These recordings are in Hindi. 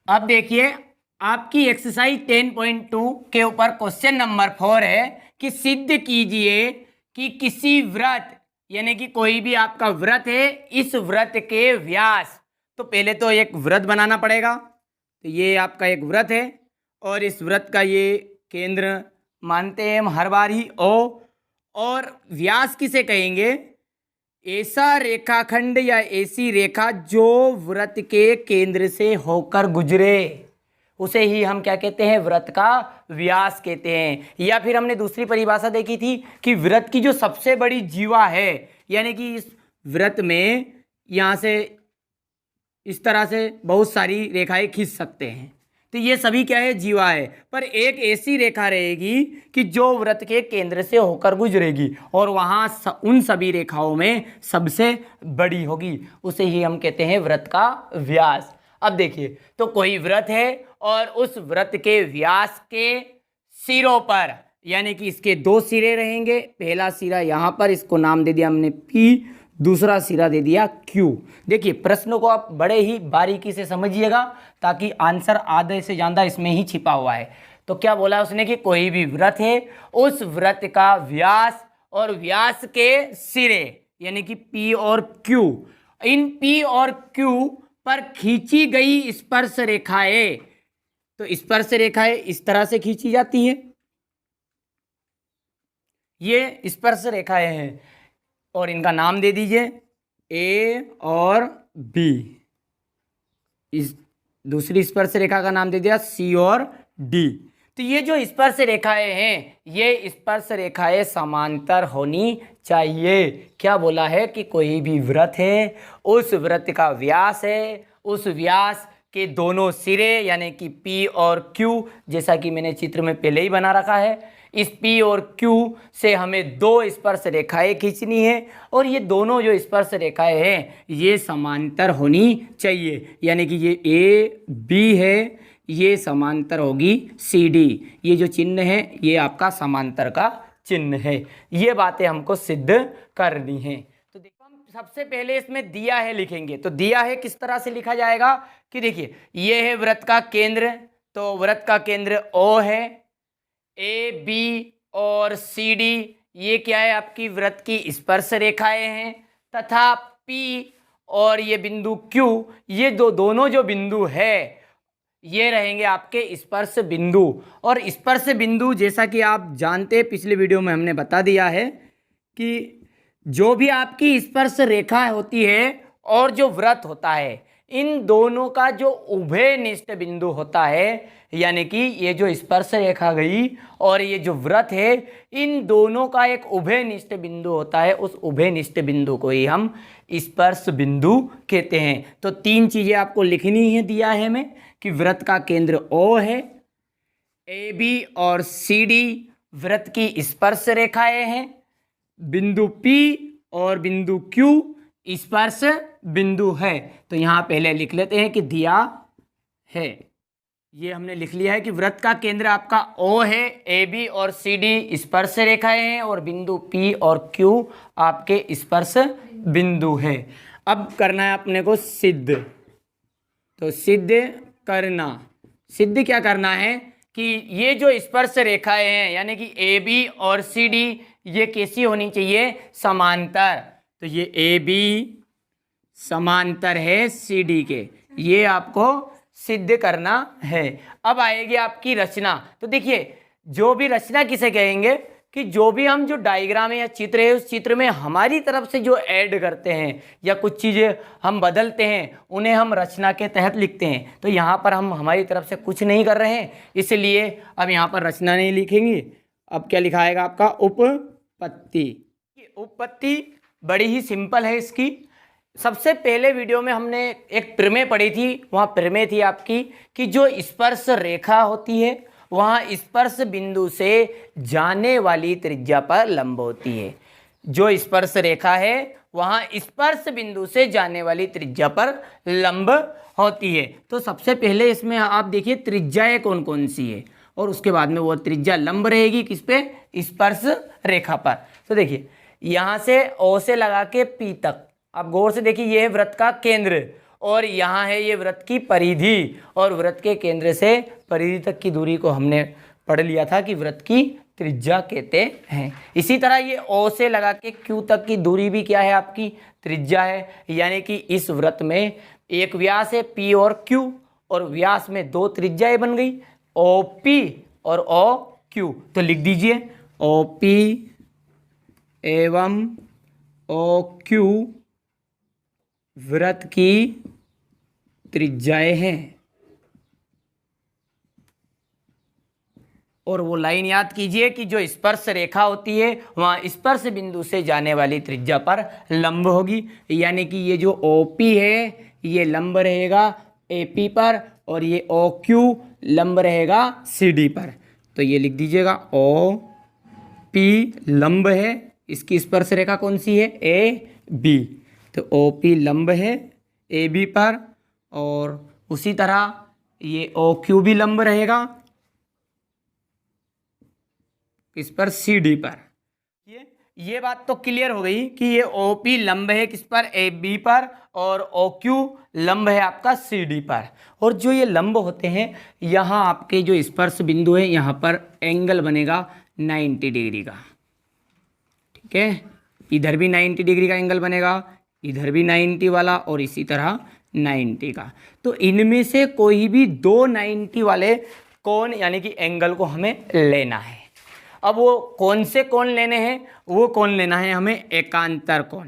अब देखिए आपकी एक्सरसाइज 10.2 के ऊपर क्वेश्चन नंबर 4 है कि सिद्ध कीजिए कि किसी व्रत यानी कि कोई भी आपका व्रत है, इस व्रत के व्यास। तो पहले तो एक व्रत बनाना पड़ेगा। तो ये आपका एक व्रत है और इस व्रत का ये केंद्र मानते हैं हम हर बार ही ओ। और व्यास किसे कहेंगे? ऐसा रेखाखंड या ऐसी रेखा जो व्रत के केंद्र से होकर गुजरे, उसे ही हम क्या कहते हैं? व्रत का व्यास कहते हैं। या फिर हमने दूसरी परिभाषा देखी थी कि व्रत की जो सबसे बड़ी जीवा है, यानी कि इस व्रत में यहाँ से इस तरह से बहुत सारी रेखाएं खींच सकते हैं। तो ये सभी क्या है? जीवा है। पर एक ऐसी रेखा रहेगी कि जो व्रत के केंद्र से होकर गुजरेगी और वहाँ उन सभी रेखाओं में सबसे बड़ी होगी, उसे ही हम कहते हैं व्रत का व्यास। अब देखिए, तो कोई व्रत है और उस व्रत के व्यास के सिरों पर, यानी कि इसके दो सिरे रहेंगे। पहला सिरा यहाँ पर, इसको नाम दे दिया हमने P, दूसरा सिरा दे दिया Q। देखिए प्रश्न को आप बड़े ही बारीकी से समझिएगा ताकि आंसर आधे से ज़्यादा इसमें ही छिपा हुआ है। तो क्या बोला उसने कि कोई भी व्रत है, उस व्रत का व्यास और व्यास के सिरे यानी कि P और Q, इन P और Q पर खींची गई स्पर्श रेखाएं, तो स्पर्श रेखाएं इस तरह से खींची जाती है, ये स्पर्श रेखाएं हैं और इनका नाम दे दीजिए A और B। इस दूसरी स्पर्श रेखा का नाम दे दिया C और D। तो ये जो स्पर्श रेखाएं हैं, ये स्पर्श रेखाएं समांतर होनी चाहिए। क्या बोला है कि कोई भी व्रत है, उस व्रत का व्यास है, उस व्यास के दोनों सिरे यानी कि P और Q, जैसा कि मैंने चित्र में पहले ही बना रखा है, इस P और Q से हमें दो स्पर्श रेखाएं खींचनी है और ये दोनों जो स्पर्श रेखाएं हैं ये समांतर होनी चाहिए। यानी कि ये A B है, ये समांतर होगी CD। ये जो चिन्ह है ये आपका समांतर का चिन्ह है। ये बातें हमको सिद्ध करनी है। तो देखो हम सबसे पहले इसमें दिया है लिखेंगे। तो दिया है किस तरह से लिखा जाएगा कि देखिए ये है व्रत का केंद्र, तो व्रत का केंद्र O है, A B और CD ये क्या है? आपकी व्रत की स्पर्श रेखाएं हैं, तथा P और ये बिंदु Q, ये दोनों जो बिंदु है ये रहेंगे आपके स्पर्श बिंदु। और स्पर्श बिंदु जैसा कि आप जानते हैं, पिछले वीडियो में हमने बता दिया है कि जो भी आपकी स्पर्श रेखा होती है और जो व्रत होता है, इन दोनों का जो उभयनिष्ठ बिंदु होता है, यानी कि ये जो स्पर्श रेखा गई और ये जो व्रत है, इन दोनों का एक उभयनिष्ठ बिंदु होता है। उस उभयनिष्ठ बिंदु को ही हम स्पर्श बिंदु कहते हैं। तो तीन चीजें आपको लिखनी है दिया है हमें कि व्रत का केंद्र O है, AB और CD व्रत की स्पर्श रेखाएं हैं, बिंदु P और बिंदु Q स्पर्श बिंदु है। तो यहाँ पहले लिख लेते हैं कि दिया है, ये हमने लिख लिया है कि व्रत का केंद्र आपका O है, AB और CD स्पर्श रेखाएं हैं और बिंदु P और Q आपके स्पर्श बिंदु है। अब करना है अपने को सिद्ध। तो सिद्ध करना, सिद्ध क्या करना है कि ये जो स्पर्श रेखाएं हैं यानी कि AB और CD ये कैसी होनी चाहिए? समांतर। तो ये AB समांतर है CD के, ये आपको सिद्ध करना है। अब आएगी आपकी रचना। तो देखिए जो भी रचना किसे कहेंगे कि जो भी हम जो डायग्राम है या चित्र है, उस चित्र में हमारी तरफ से जो ऐड करते हैं या कुछ चीज़ें हम बदलते हैं, उन्हें हम रचना के तहत लिखते हैं। तो यहाँ पर हम हमारी तरफ से कुछ नहीं कर रहे हैं, इसलिए अब यहाँ पर रचना नहीं लिखेंगे। अब क्या लिखाएगा आपका? उपपत्ति। उपपत्ति बड़ी ही सिंपल है इसकी। सबसे पहले वीडियो में हमने एक प्रमेय पढ़ी थी, वहाँ प्रमेय थी आपकी कि जो स्पर्श रेखा होती है वहाँ स्पर्श बिंदु से जाने वाली त्रिज्या पर लंब होती है। जो स्पर्श रेखा है वहाँ स्पर्श बिंदु से जाने वाली त्रिज्या पर लंब होती है। तो सबसे पहले इसमें आप देखिए त्रिज्याएं कौन कौन सी है और उसके बाद में वो त्रिज्या लंब रहेगी किस पे? स्पर्श रेखा पर। तो देखिए यहाँ से O से लगा के P तक, आप गौर से देखिए ये है व्रत का केंद्र और यहाँ है ये वृत्त की परिधि, और वृत्त के केंद्र से परिधि तक की दूरी को हमने पढ़ लिया था कि वृत्त की त्रिज्या कहते हैं। इसी तरह ये O से लगा के Q तक की दूरी भी क्या है, आपकी त्रिज्या है। यानी कि इस वृत्त में एक व्यास है P और Q, और व्यास में दो त्रिज्याएं बन गई OP और OQ। तो लिख दीजिए OP एवं OQ वृत्त की त्रिज्याएं हैं। और वो लाइन याद कीजिए कि जो स्पर्श रेखा होती है वहाँ स्पर्श बिंदु से जाने वाली त्रिज्या पर लंब होगी। यानी कि ये जो OP है ये लंब रहेगा AP पर, और ये OQ लंब रहेगा CD पर। तो ये लिख दीजिएगा OP लंब है, इसकी स्पर्श रेखा कौन सी है, AB। तो OP लंब है AB पर, और उसी तरह ये OQ भी लंब रहेगा किस पर, CD पर। ये बात तो क्लियर हो गई कि ये OP लंब है किस पर, AB पर, और OQ लंब है आपका CD पर। और जो ये लंब होते हैं यहाँ आपके जो स्पर्श बिंदु है यहाँ पर एंगल बनेगा 90 डिग्री का। ठीक है, इधर भी 90 डिग्री का एंगल बनेगा, इधर भी 90 वाला, और इसी तरह 90 का। तो इनमें से कोई भी दो 90 वाले कोण यानी कि एंगल को हमें लेना है। अब वो कौन से कोण लेने हैं, वो कोण लेना है हमें एकांतर कोण।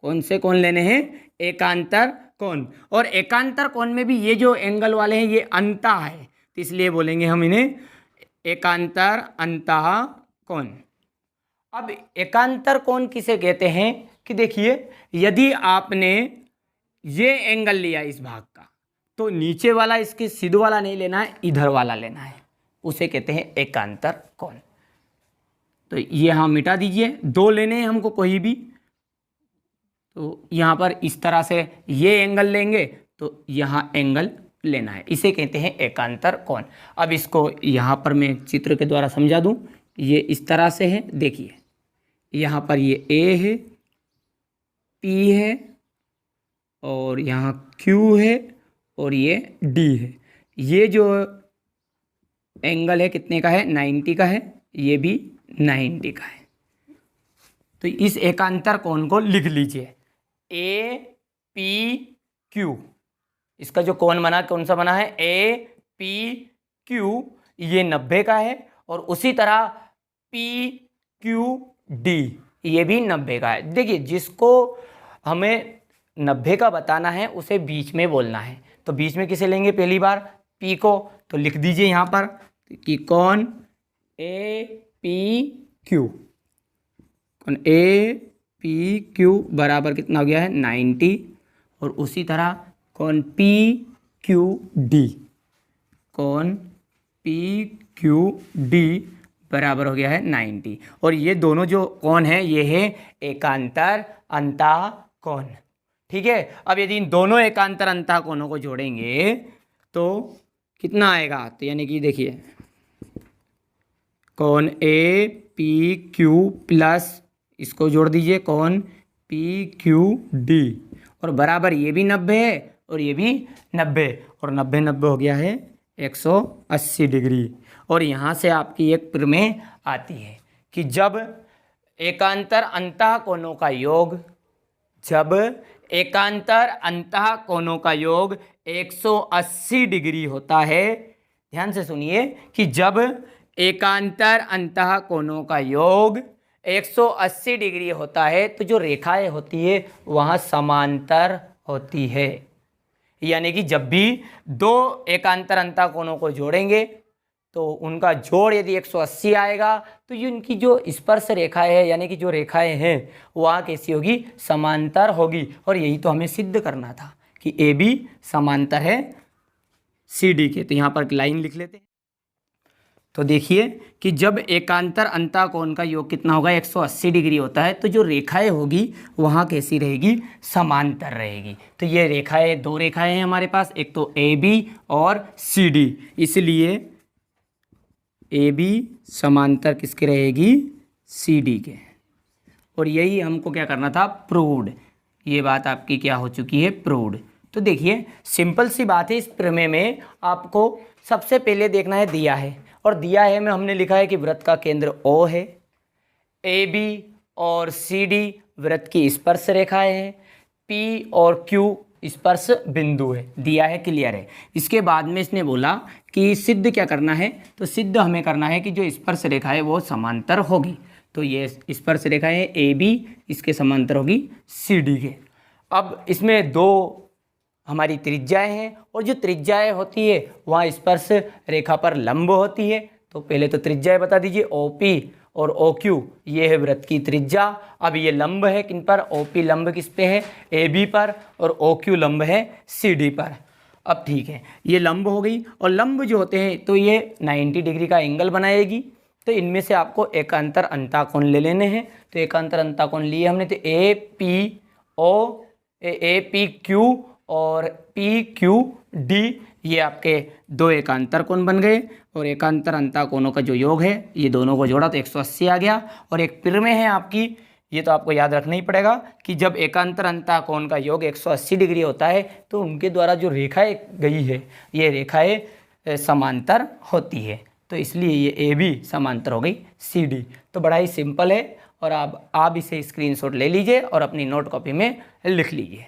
कौन से कोण लेने हैं, एकांतर कोण। और एकांतर कोण में भी ये जो एंगल वाले हैं ये अंतः है, तो इसलिए बोलेंगे हम इन्हें एकांतर अंतः कोण। अब एकांतर कोण किसे कहते हैं कि देखिए, यदि आपने ये एंगल लिया इस भाग का, तो नीचे वाला इसके सीधा वाला नहीं लेना है, इधर वाला लेना है, उसे कहते हैं एकांतर कोण। तो ये हम मिटा दीजिए, दो लेने हैं हमको कोई भी। तो यहाँ पर इस तरह से ये एंगल लेंगे तो यहाँ एंगल लेना है, इसे कहते हैं एकांतर कोण। अब इसको यहाँ पर मैं चित्र के द्वारा समझा दूँ। ये इस तरह से है, देखिए यहाँ पर ये A है, P है, और यहाँ Q है, और ये D है। ये जो एंगल है कितने का है, 90 का है, ये भी 90 का है। तो इस एकांतर कोण को लिख लीजिए APQ। इसका जो कोण बना कौन सा बना है, APQ, ये 90 का है। और उसी तरह PQD ये भी 90 का है। देखिए, जिसको हमें 90 का बताना है उसे बीच में बोलना है, तो बीच में किसे लेंगे, पहली बार P को। तो लिख दीजिए यहाँ पर कि कोण APQ, कोण APQ बराबर कितना हो गया है, 90। और उसी तरह कोण PQD, कोण PQD बराबर हो गया है 90। और ये दोनों जो कोण है ये है एकांतर अंतः कोण। ठीक है, अब यदि इन दोनों एकांतर अंतः कोणों को जोड़ेंगे तो कितना आएगा, तो यानी कि देखिए कोण APQ प्लस इसको जोड़ दीजिए कोण PQD, और बराबर ये भी 90 है और ये भी 90, और 90 90 हो गया है 180 डिग्री। और यहाँ से आपकी एक प्रमेय आती है कि जब एकांतर अंतः कोणों का योग, जब एकांतर अंतः कोणों का योग 180 डिग्री होता है, ध्यान से सुनिए कि जब एकांतर अंतः कोणों का योग 180 डिग्री होता है तो जो रेखाएं होती है वहाँ समांतर होती है। यानी कि जब भी दो एकांतर अंतः कोणों को जोड़ेंगे तो उनका जोड़ यदि 180 आएगा तो ये उनकी जो स्पर्श रेखाएं है यानी कि जो रेखाएं हैं वहाँ कैसी होगी, समांतर होगी। और यही तो हमें सिद्ध करना था कि AB समांतर है CD के। तो यहाँ पर लाइन लिख लेते हैं। तो देखिए कि जब एकांतर अंतः कोण का योग कितना होगा, 180 डिग्री होता है, तो जो रेखाएं होगी वहाँ कैसी रहेगी, समांतर रहेगी। तो ये रेखाएं, दो रेखाएं हैं हमारे पास, एक तो AB और CD, इसलिए AB समांतर किसके रहेगी, CD के। और यही हमको क्या करना था, प्रूव्ड ये बात आपकी क्या हो चुकी है, प्रूव्ड। तो देखिए सिंपल सी बात है, इस प्रमेय में आपको सबसे पहले देखना है दिया है, और दिया है में हमने लिखा है कि वृत्त का केंद्र O है, AB और CD वृत्त की स्पर्श रेखाएं हैं, P और Q स्पर्श बिंदु है, दिया है, क्लियर है। इसके बाद में इसने बोला कि सिद्ध क्या करना है, तो सिद्ध हमें करना है कि जो स्पर्श रेखा है वो समांतर होगी। तो ये स्पर्श रेखा है AB, इसके समांतर होगी CD के। अब इसमें दो हमारी त्रिज्याएं हैं, और जो त्रिज्याएं होती है वहाँ स्पर्श रेखा पर लंब होती है। तो पहले तो त्रिज्याएं बता दीजिए, OP और OQ ये है वृत्त की त्रिज्या। अब ये लंब है किन पर, OP लंब किस पे है, AB पर, और OQ लंब है CD पर। अब ठीक है, ये लंब हो गई, और लंब जो होते हैं तो ये 90 डिग्री का एंगल बनाएगी। तो इनमें से आपको एकांतर अंताकोण ले लेने हैं। तो एकांतर अंताकोण लिए हमने, तो APQ और PQD ये आपके दो एकांतर कोण बन गए, और एकांतर अंताकोणों का जो योग है ये दोनों को जोड़ा तो 180 आ गया। और एक प्रमेय है आपकी, ये तो आपको याद रखना ही पड़ेगा कि जब एकांतर अंताकोण का योग 180 डिग्री होता है तो उनके द्वारा जो रेखाएं गई है ये रेखाएं समांतर होती है। तो इसलिए ये AB समांतर हो गई CD। तो बड़ा ही सिंपल है, और आप इसे स्क्रीनशॉट ले लीजिए और अपनी नोट कॉपी में लिख लीजिए।